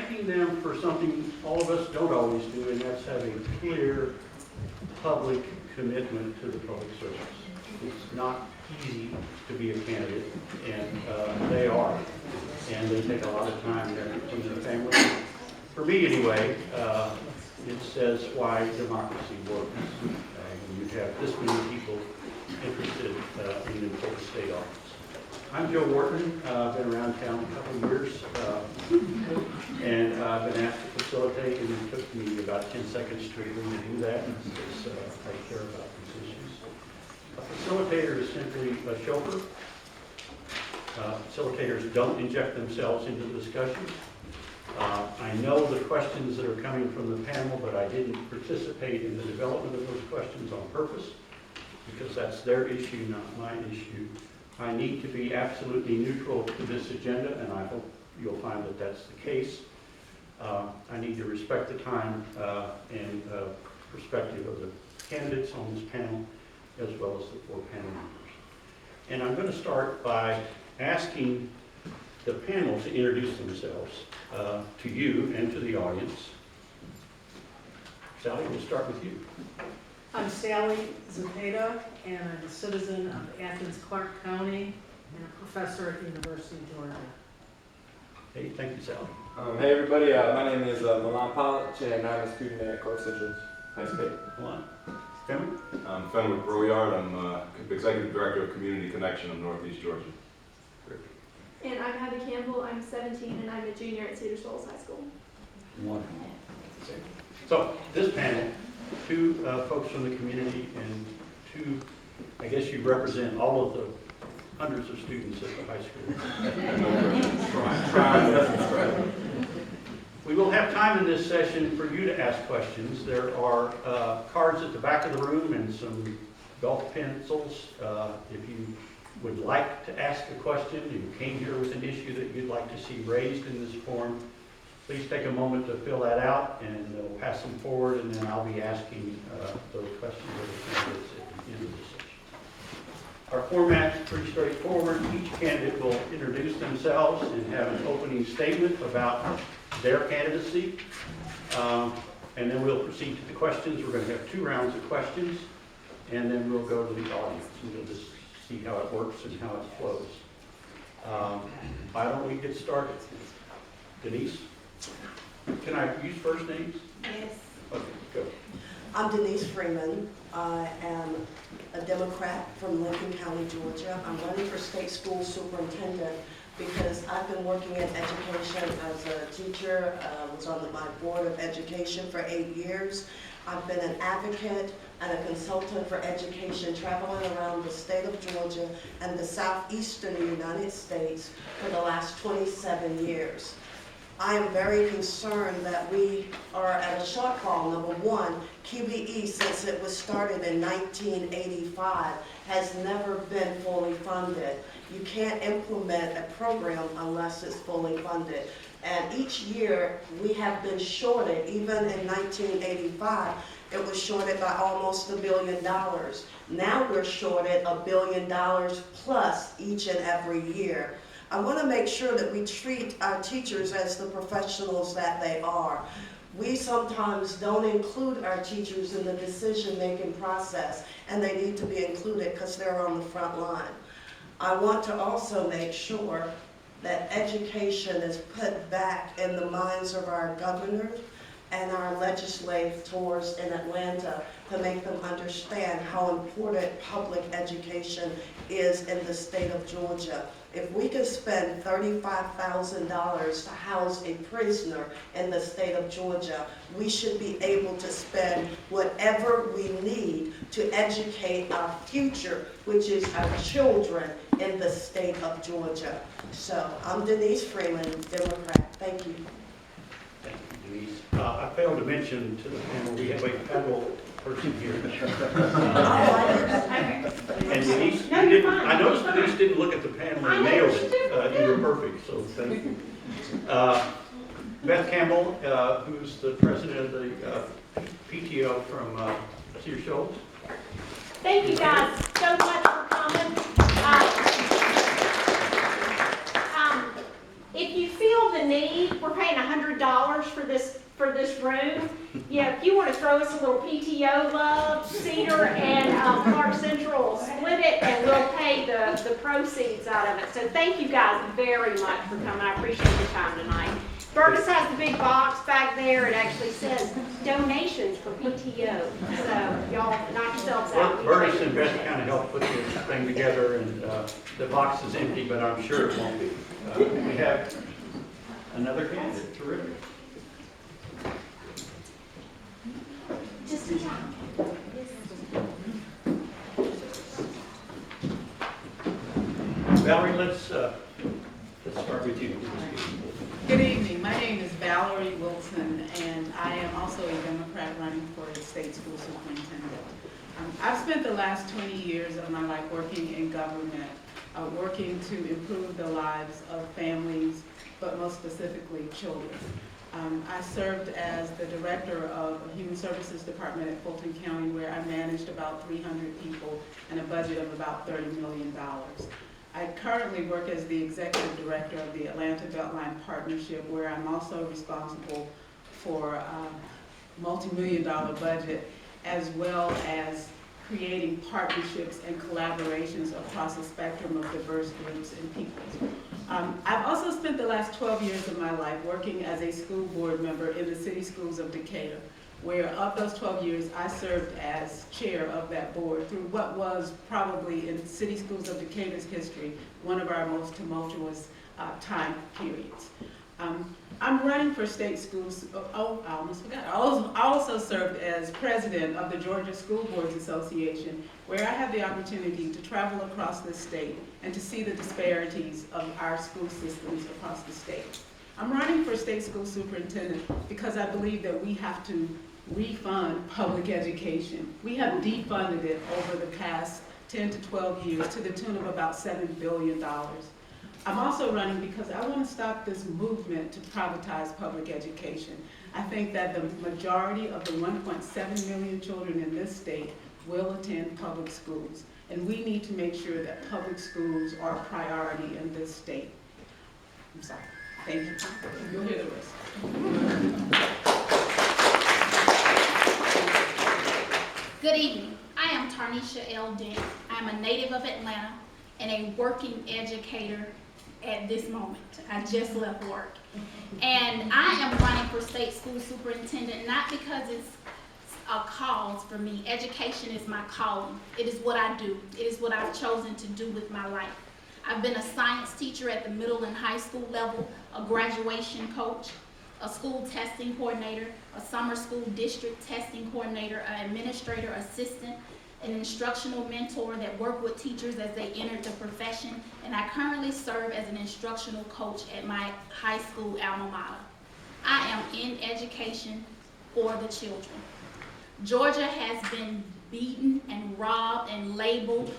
thanking them for something all of us don't always do, and that's have a clear public commitment to the public service. It's not easy to be a candidate, and they are. And they take a lot of time from their family. For me anyway, it says why democracy works. When you have this many people interested in an important state office. I'm Joe Wharton. I've been around town a couple of years, and I've been asked to facilitate, and it took me about 10 seconds to agree to do that, because I care about these issues. A facilitator is simply a chauffeur. Facilitators don't inject themselves into the discussion. I know the questions that are coming from the panel, but I didn't participate in the development of those questions on purpose, because that's their issue, not my issue. I need to be absolutely neutral to this agenda, and I hope you'll find that that's the case. I need to respect the time and perspective of the candidates on this panel, as well as the 4 panel members. And I'm going to start by asking the panel to introduce themselves to you and to the audience. Sally, we'll start with you. I'm Sally Zepeda, and I'm a citizen of Athens, Clarke County, and a professor at the University of Georgia. Hey, thank you, Sally. Hey everybody, my name is Milan Polic, and I'm a student at Clarke Central High School. Milan. Fenwick? I'm Fenwick Broyard. I'm Executive Director of Community Connection of Northeast Georgia. And I'm Abby Campbell. I'm 17, and I'm a junior at Cedar Shoals High School. Wonderful. So this panel, 2 folks from the community and 2, I guess you represent all of the hundreds of students at the high school. We will have time in this session for you to ask questions. There are cards at the back of the room and some golf pencils. If you would like to ask a question, you came here with an issue that you'd like to see raised in this forum, please take a moment to fill that out, and we'll pass them forward, and then I'll be asking those questions of the candidates at the end of the session. Our format is pretty straightforward. Each candidate will introduce themselves and have an opening statement about their candidacy, and then we'll proceed to the questions. We're going to have 2 rounds of questions, and then we'll go to the audience, and we'll just see how it works and how it flows. Why don't we get started? Denise? Can I use first names? Yes. Okay, go. I'm Denise Freeman. I am a Democrat from Lincoln County, Georgia. I'm running for state school superintendent because I've been working in education as a teacher. I was on my board of education for 8 years. I've been an advocate and a consultant for education traveling around the state of Georgia and the southeastern United States for the last 27 years. I am very concerned that we are at a shortfall. Number one, QBE, since it was started in 1985, has never been fully funded. You can't implement a program unless it's fully funded. And each year we have been shorted. Even in 1985, it was shorted by almost $1 billion. Now we're shorted $1 billion plus each and every year. I want to make sure that we treat our teachers as the professionals that they are. We sometimes don't include our teachers in the decision-making process, and they need to be included because they're on the front line. I want to also make sure that education is put back in the minds of our governors and our legislators in Atlanta to make them understand how important public education is in the state of Georgia. If we could spend $35,000 to house a prisoner in the state of Georgia, we should be able to spend whatever we need to educate our future, which is our children in the state of Georgia. So I'm Denise Freeman, Democrat. Thank you. Thank you, Denise. I failed to mention to the panel, we have a federal person here. And Denise, you didn't, I noticed Denise didn't look at the panel and nailed it. You were perfect, so thank you. Beth Campbell, who's the president of the PTO from Cedar Shoals. Thank you guys so much for coming. If you feel the need, we're paying $100 for this room. Yeah, if you want to throw us a little PTO love, Cedar and Clarke Central will split it, and we'll pay the proceeds out of it. So thank you guys very much for coming. I appreciate your time tonight. Burgess has the big box back there. It actually says donations for PTO. So y'all knock yourselves out. Burgess and Beth kind of helped put this thing together, and the box is empty, but I'm sure it won't be. We have another candidate. Terrific. Just in time. Valerie, let's start with you. Good evening. My name is Valerie Wilson, and I am also a Democrat running for the state school superintendent. I've spent the last 20 years of my life working in government, working to improve the lives of families, but most specifically children. I served as the director of the Human Services Department at Fulton County, where I managed about 300 people and a budget of about $30 million. I currently work as the executive director of the Atlanta Beltline Partnership, where I'm also responsible for a multi-million-dollar budget, as well as creating partnerships and collaborations across a spectrum of diverse groups and peoples. I've also spent the last 12 years of my life working as a school board member in the city schools of Decatur, where of those 12 years, I served as chair of that board through what was probably in City Schools of Decatur's history, one of our most tumultuous time periods. I'm running for state schools. Oh, I almost forgot. I also served as president of the Georgia School Boards Association, where I have the opportunity to travel across the state and to see the disparities of our school systems across the state. I'm running for state school superintendent because I believe that we have to refund public education. We have defunded it over the past 10 to 12 years to the tune of about $7 billion. I'm also running because I want to stop this movement to privatize public education. I think that the majority of the 1.7 million children in this state will attend public schools, and we need to make sure that public schools are a priority in this state. I'm sorry. Thank you. You'll hear the rest. Good evening. I am Tarnisha L. Dent. I'm a native of Atlanta and a working educator at this moment. I just left work. And I am running for state school superintendent, not because it's a cause for me. Education is my calling. It is what I do. It is what I've chosen to do with my life. I've been a science teacher at the middle and high school level, a graduation coach, a school testing coordinator, a summer school district testing coordinator, an administrator assistant, an instructional mentor that worked with teachers as they entered the profession, and I currently serve as an instructional coach at my high school alma mater. I am in education for the children. Georgia has been beaten and robbed and labeled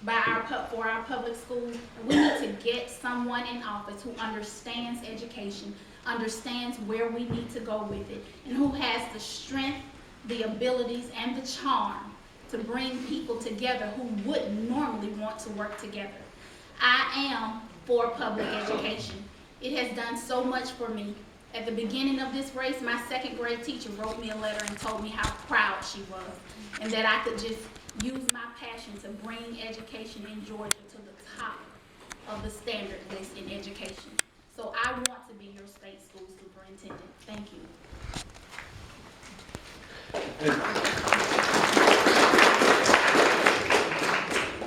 for our public schools. We need to get someone in office who understands education, understands where we need to go with it, and who has the strength, the abilities, and the charm to bring people together who wouldn't normally want to work together. I am for public education. It has done so much for me. At the beginning of this race, my second grade teacher wrote me a letter and told me how proud she was, and that I could just use my passion to bring education in Georgia to the top of the standard list in education. So I want to be your state school superintendent. Thank you.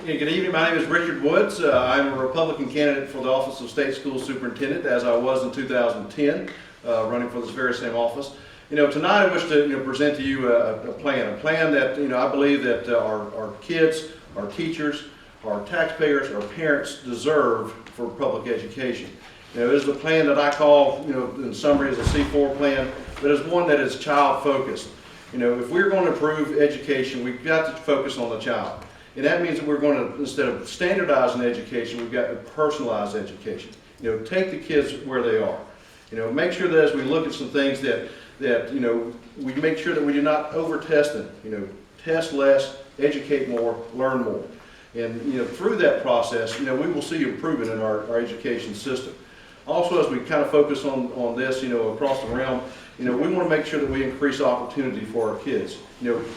Yeah, good evening. My name is Richard Woods. I'm a Republican candidate for the office of State School Superintendent, as I was in 2010, running for this very same office. Tonight I wish to present to you a plan that I believe that our kids, our teachers, our taxpayers, our parents deserve for public education. It is a plan that I call, in summary, as a C4 plan, but it's one that is child-focused. If we're going to improve education, we've got to focus on the child. And that means that we're going to, instead of standardizing education, we've got to personalize education. Take the kids where they are. Make sure that as we look at some things that we make sure that we do not over-test them. Test less, educate more, learn more. And through that process, we will see improvement in our education system. Also, as we kind of focus on this, across the realm, we want to make sure that we increase opportunity for our kids.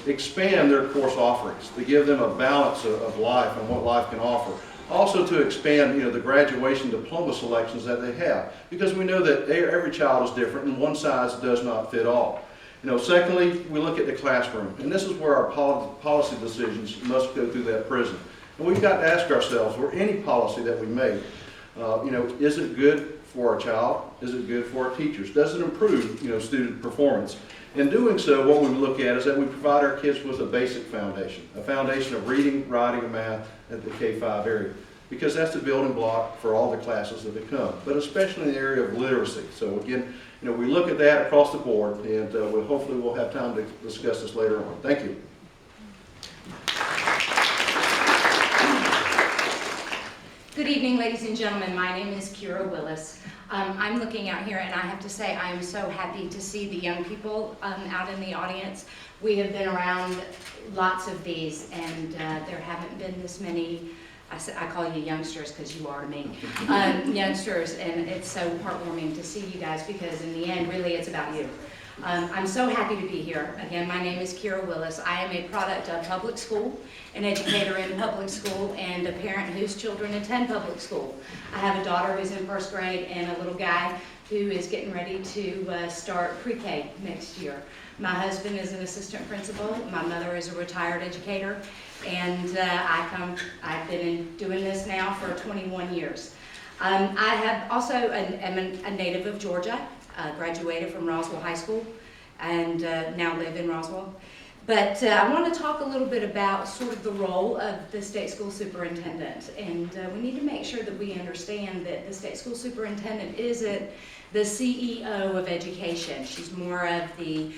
Expand their course offerings to give them a balance of life and what life can offer. Also to expand, the graduation diploma selections that they have, because we know that every child is different and one size does not fit all. Secondly, we look at the classroom, and this is where our policy decisions must go through that prism. And we've got to ask ourselves, for any policy that we make, is it good for our child? Is it good for our teachers? Does it improve, student performance? In doing so, what we look at is that we provide our kids with a basic foundation, a foundation of reading, writing, and math at the K-5 area, because that's the building block for all the classes that they come, but especially in the area of literacy. So again, we look at that across the board, and hopefully we'll have time to discuss this later on. Thank you. Good evening, ladies and gentlemen. My name is Kira Willis. I'm looking out here, and I have to say I am so happy to see the young people out in the audience. We have been around lots of these, and there haven't been this many. I call you youngsters because you are to me, youngsters, and it's so heartwarming to see you guys, because in the end, really, it's about you. I'm so happy to be here. Again, my name is Kira Willis. I am a product of public school, an educator in public school, and a parent whose children attend public school. I have a daughter who's in first grade and a little guy who is getting ready to start pre-K next year. My husband is an assistant principal. My mother is a retired educator, and I've been doing this now for 21 years. I have also am a native of Georgia. Graduated from Roswell High School and now live in Roswell. But I want to talk a little bit about sort of the role of the state school superintendent. And we need to make sure that we understand that the state school superintendent isn't the CEO of education. She's more of the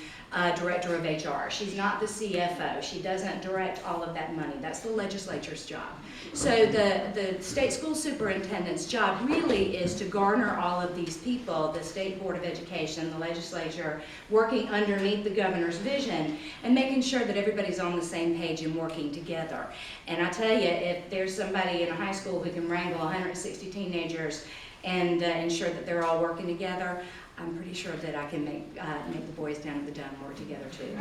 director of HR. She's not the CFO. She doesn't direct all of that money. That's the legislature's job. So the state school superintendent's job really is to garner all of these people, the State Board of Education, the legislature, working underneath the governor's vision and making sure that everybody's on the same page and working together. And I tell you, if there's somebody in a high school who can wrangle 160 teenagers and ensure that they're all working together, I'm pretty sure that I can make the boys down at the Dunn work together too.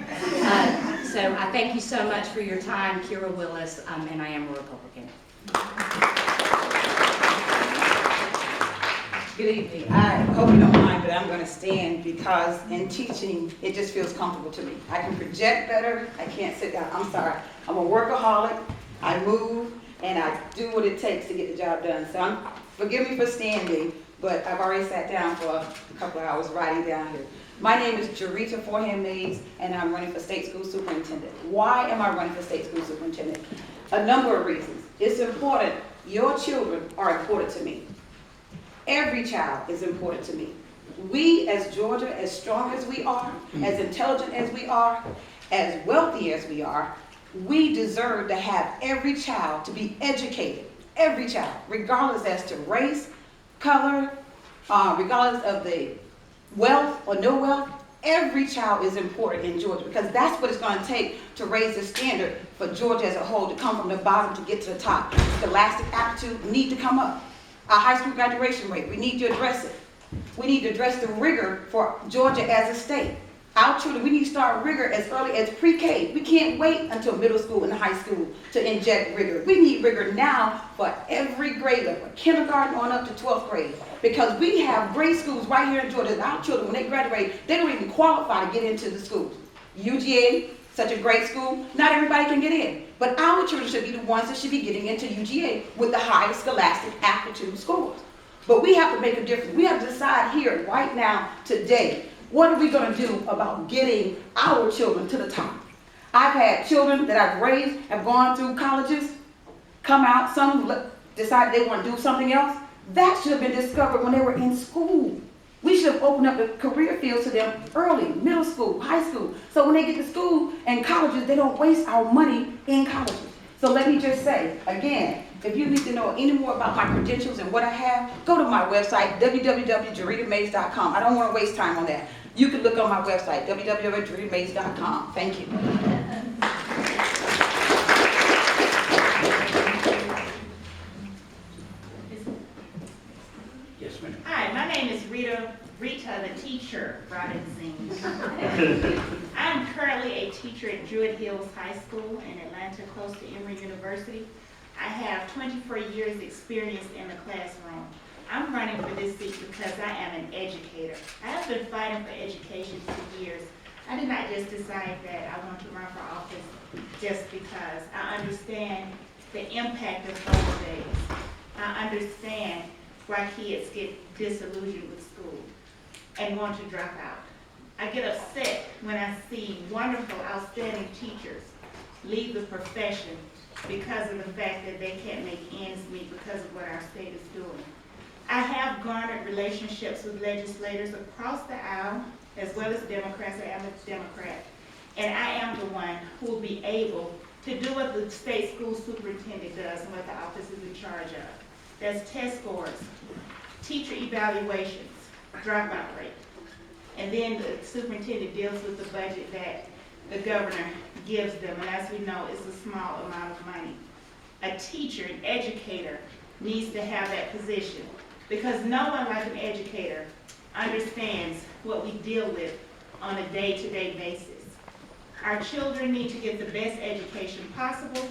So I thank you so much for your time, Kira Willis, and I am a Republican. Good evening. I hope you don't mind, but I'm going to stand because in teaching, it just feels comfortable to me. I can project better. I can't sit down. I'm sorry. I'm a workaholic. I move, and I do what it takes to get the job done. So forgive me for standing, but I've already sat down for a couple of hours writing down here. My name is Jarita Forehand-Mays, and I'm running for state school superintendent. Why am I running for state school superintendent? A number of reasons. It's important. Your children are important to me. Every child is important to me. We, as Georgia, as strong as we are, as intelligent as we are, as wealthy as we are, we deserve to have every child to be educated. Every child, regardless as to race, color, regardless of the wealth or no wealth, every child is important in Georgia, because that's what it's going to take to raise the standard for Georgia as a whole, to come from the bottom to get to the top. Scholastic aptitude need to come up. Our high school graduation rate, we need to address it. We need to address the rigor for Georgia as a state. Our children, we need to start rigor as early as pre-K. We can't wait until middle school and high school to inject rigor. We need rigor now for every grade level, kindergarten on up to 12th grade. Because we have great schools right here in Georgia. Our children, when they graduate, they don't even qualify to get into the schools. UGA, such a great school, not everybody can get in. But our children should be the ones that should be getting into UGA with the highest scholastic aptitude scores. But we have to make a difference. We have to decide here, right now, today, what are we going to do about getting our children to the top? I've had children that I've raised, have gone through colleges, come out, some decide they want to do something else. That should have been discovered when they were in school. We should have opened up the career fields to them early, middle school, high school. So when they get to school and colleges, they don't waste our money in colleges. So let me just say, again, if you need to know any more about my credentials and what I have, go to my website, www.jaritamays.com. I don't want to waste time on that. You can look on my website, www.jaritamays.com. Thank you. Yes, ma'am. Hi, my it seems. I'm currently a teacher at Druid Hills High School in Atlanta, close to Emory University. I have 24 years experience in the classroom. I'm running for this seat because I am an educator. I have been fighting for education for years. I did not just decide that I want to run for office just because. I understand the impact of those days. I understand why kids get disillusioned with school and want to drop out. I get upset when I see wonderful, outstanding teachers leave the profession because of the fact that they can't make ends meet because of what our state is doing. I have garnered relationships with legislators across the aisle, as well as Democrats. I am a Democrat. And I am the one who will be able to do what the state school superintendent does and what the office is in charge of. That's test scores, teacher evaluations, dropout rate. And then the superintendent deals with the budget that the governor gives them. And as we know, it's a small amount of money. A teacher, an educator, needs to have that position because no one like an educator understands what we deal with on a day-to-day basis. Our children need to get the best education possible.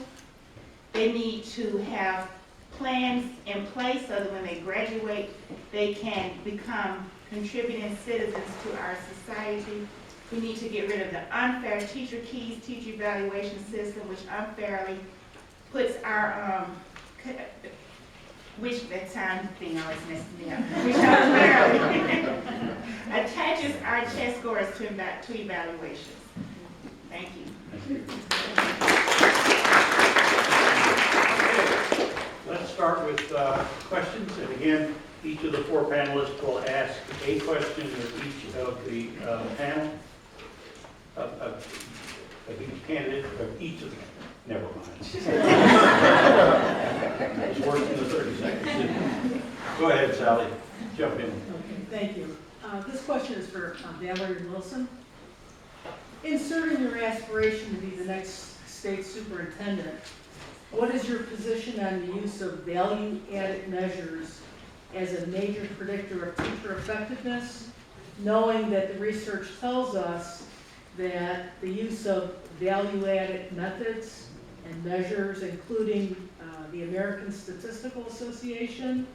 They need to have plans in place so that when they graduate, they can become contributing citizens to our society. We need to get rid of the unfair teacher keys, teacher evaluation system, which unfairly puts our, which that time thing always messes me up, which unfairly attaches our test scores to evaluations. Thank you. Thank you. Let's start with questions, and again, each of the four panelists will ask a question of each of the panel, of each candidate, of each of the, never mind. It's worse than the 30 seconds. Go ahead, Sally, jump in. Okay, thank you. This question is for Valerie Wilson. In serving your aspiration to be the next state superintendent, what is your position on the use of value-added measures as a major predictor of teacher effectiveness, knowing that the research tells us that the use of value-added methods and measures, including the American Statistical Association,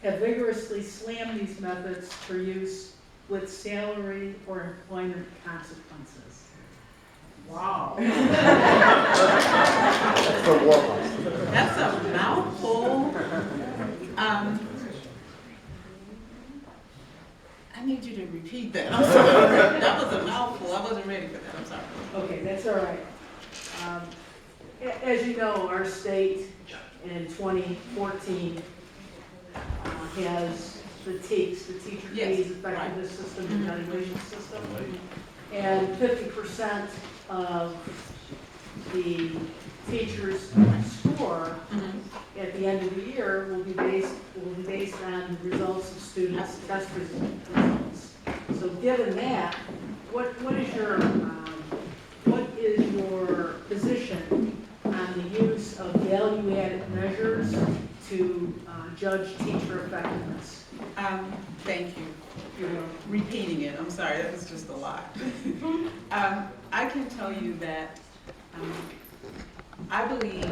have vigorously slammed these methods for use with salary or employment consequences? Wow. That's a mouthful. I need you to repeat that. I'm sorry. That was a mouthful. I wasn't ready for that. I'm sorry. Okay, that's all right. As you know, our state in 2014 has the TEKS, the Teacher Fees Effectiveness System Evaluation System. And 50% of the teacher's score at the end of the year will be based on the results of students' test results. So given that, what is your position on the use of value-added measures to judge teacher effectiveness? Thank you. You're repeating it. I'm sorry, that was just a lot. I can tell you that I believe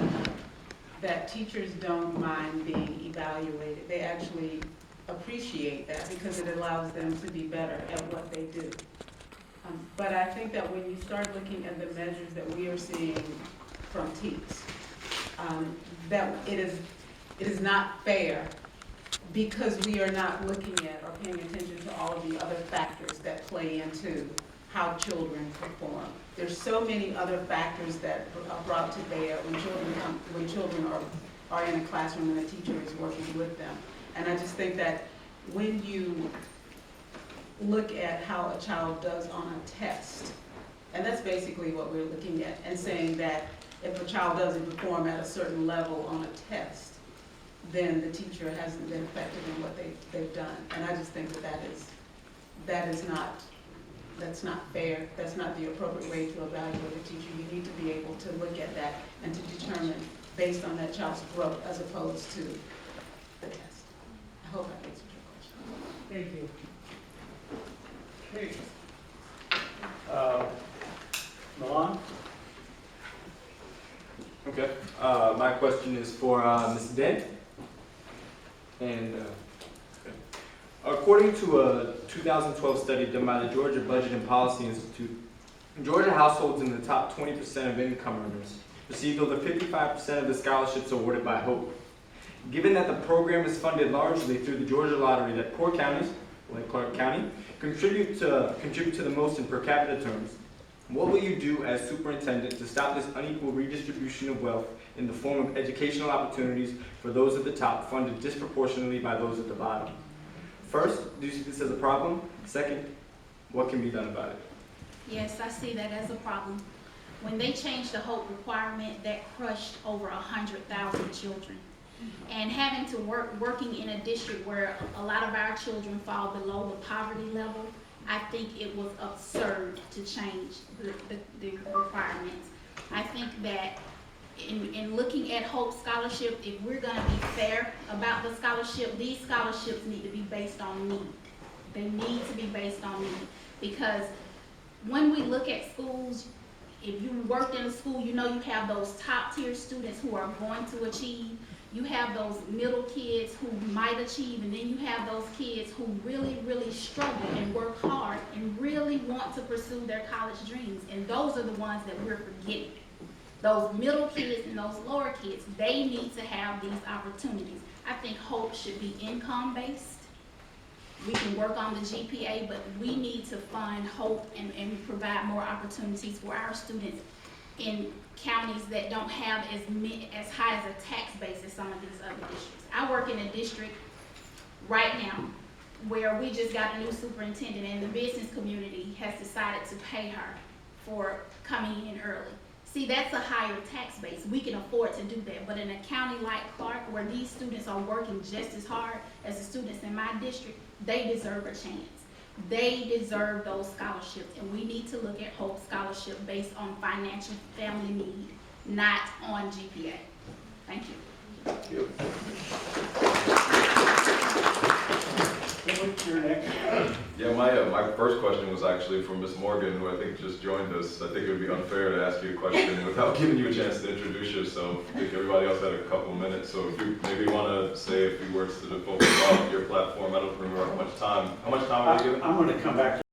that teachers don't mind being evaluated. They actually appreciate that because it allows them to be better at what they do. But I think that when you start looking at the measures that we are seeing from TEKS, that it is not fair because we are not looking at or paying attention to all of the other factors that play into how children perform. There's so many other factors that are brought to bear when children are in a classroom and a teacher is working with them. And I just think that when you look at how a child does on a test, and that's basically what we're looking at, and saying that if a child doesn't perform at a certain level on a test, then the teacher hasn't been effective in what they've done. And I just think that's not fair. That's not the appropriate way to evaluate a teacher. You need to be able to look at that and to determine based on that child's growth as opposed to the test. I hope I answered your question. Thank you. Okay. Milan? Okay. My question is for Ms. Dent. And according to a 2012 study done by the Georgia Budget and Policy Institute, Georgia households in the top 20% of income earners received over 55% of the scholarships awarded by HOPE. Given that the program is funded largely through the Georgia Lottery, that poor counties, like Clarke County, contribute to the most in per capita terms, what will you do as superintendent to stop this unequal redistribution of wealth in the form of educational opportunities for those at the top funded disproportionately by those at the bottom? First, do you see this as a problem? Second, what can be done about it? Yes, I see that as a problem. When they changed the HOPE requirement, that crushed over 100,000 children. And having to working in a district where a lot of our children fall below the poverty level, I think it was absurd to change the requirements. I think that in looking at HOPE scholarship, if we're going to be fair about the scholarship, these scholarships need to be based on need. They need to be based on need, because when we look at schools, if you worked in a school, you know you have those top tier students who are going to achieve. You have those middle kids who might achieve, and then you have those kids who really, really struggle and work hard and really want to pursue their college dreams. And those are the ones that we're forgetting. Those middle kids and those lower kids, they need to have these opportunities. I think HOPE should be income-based. We can work on the GPA, but we need to fund HOPE and provide more opportunities for our students in counties that don't have as high as a tax base as some of these other districts. I work in a district right now where we just got a new superintendent, and the business community has decided to pay her for coming in early. See, that's a higher tax base. We can afford to do that. But in a county like Clarke, where these students are working just as hard as the students in my district, they deserve a chance. They deserve those scholarships, and we need to look at HOPE scholarship based on financial family need, not on GPA. Thank you. Thank you. You're next. Yeah, my first question was actually for Ms. Morgan, who I think just joined us. I think it would be unfair to ask you a question without giving you a chance to introduce yourself. I think everybody else had a couple of minutes, so if you maybe want to say a few words to the folks about your platform. I don't remember how much time are they given? I'm going to come back to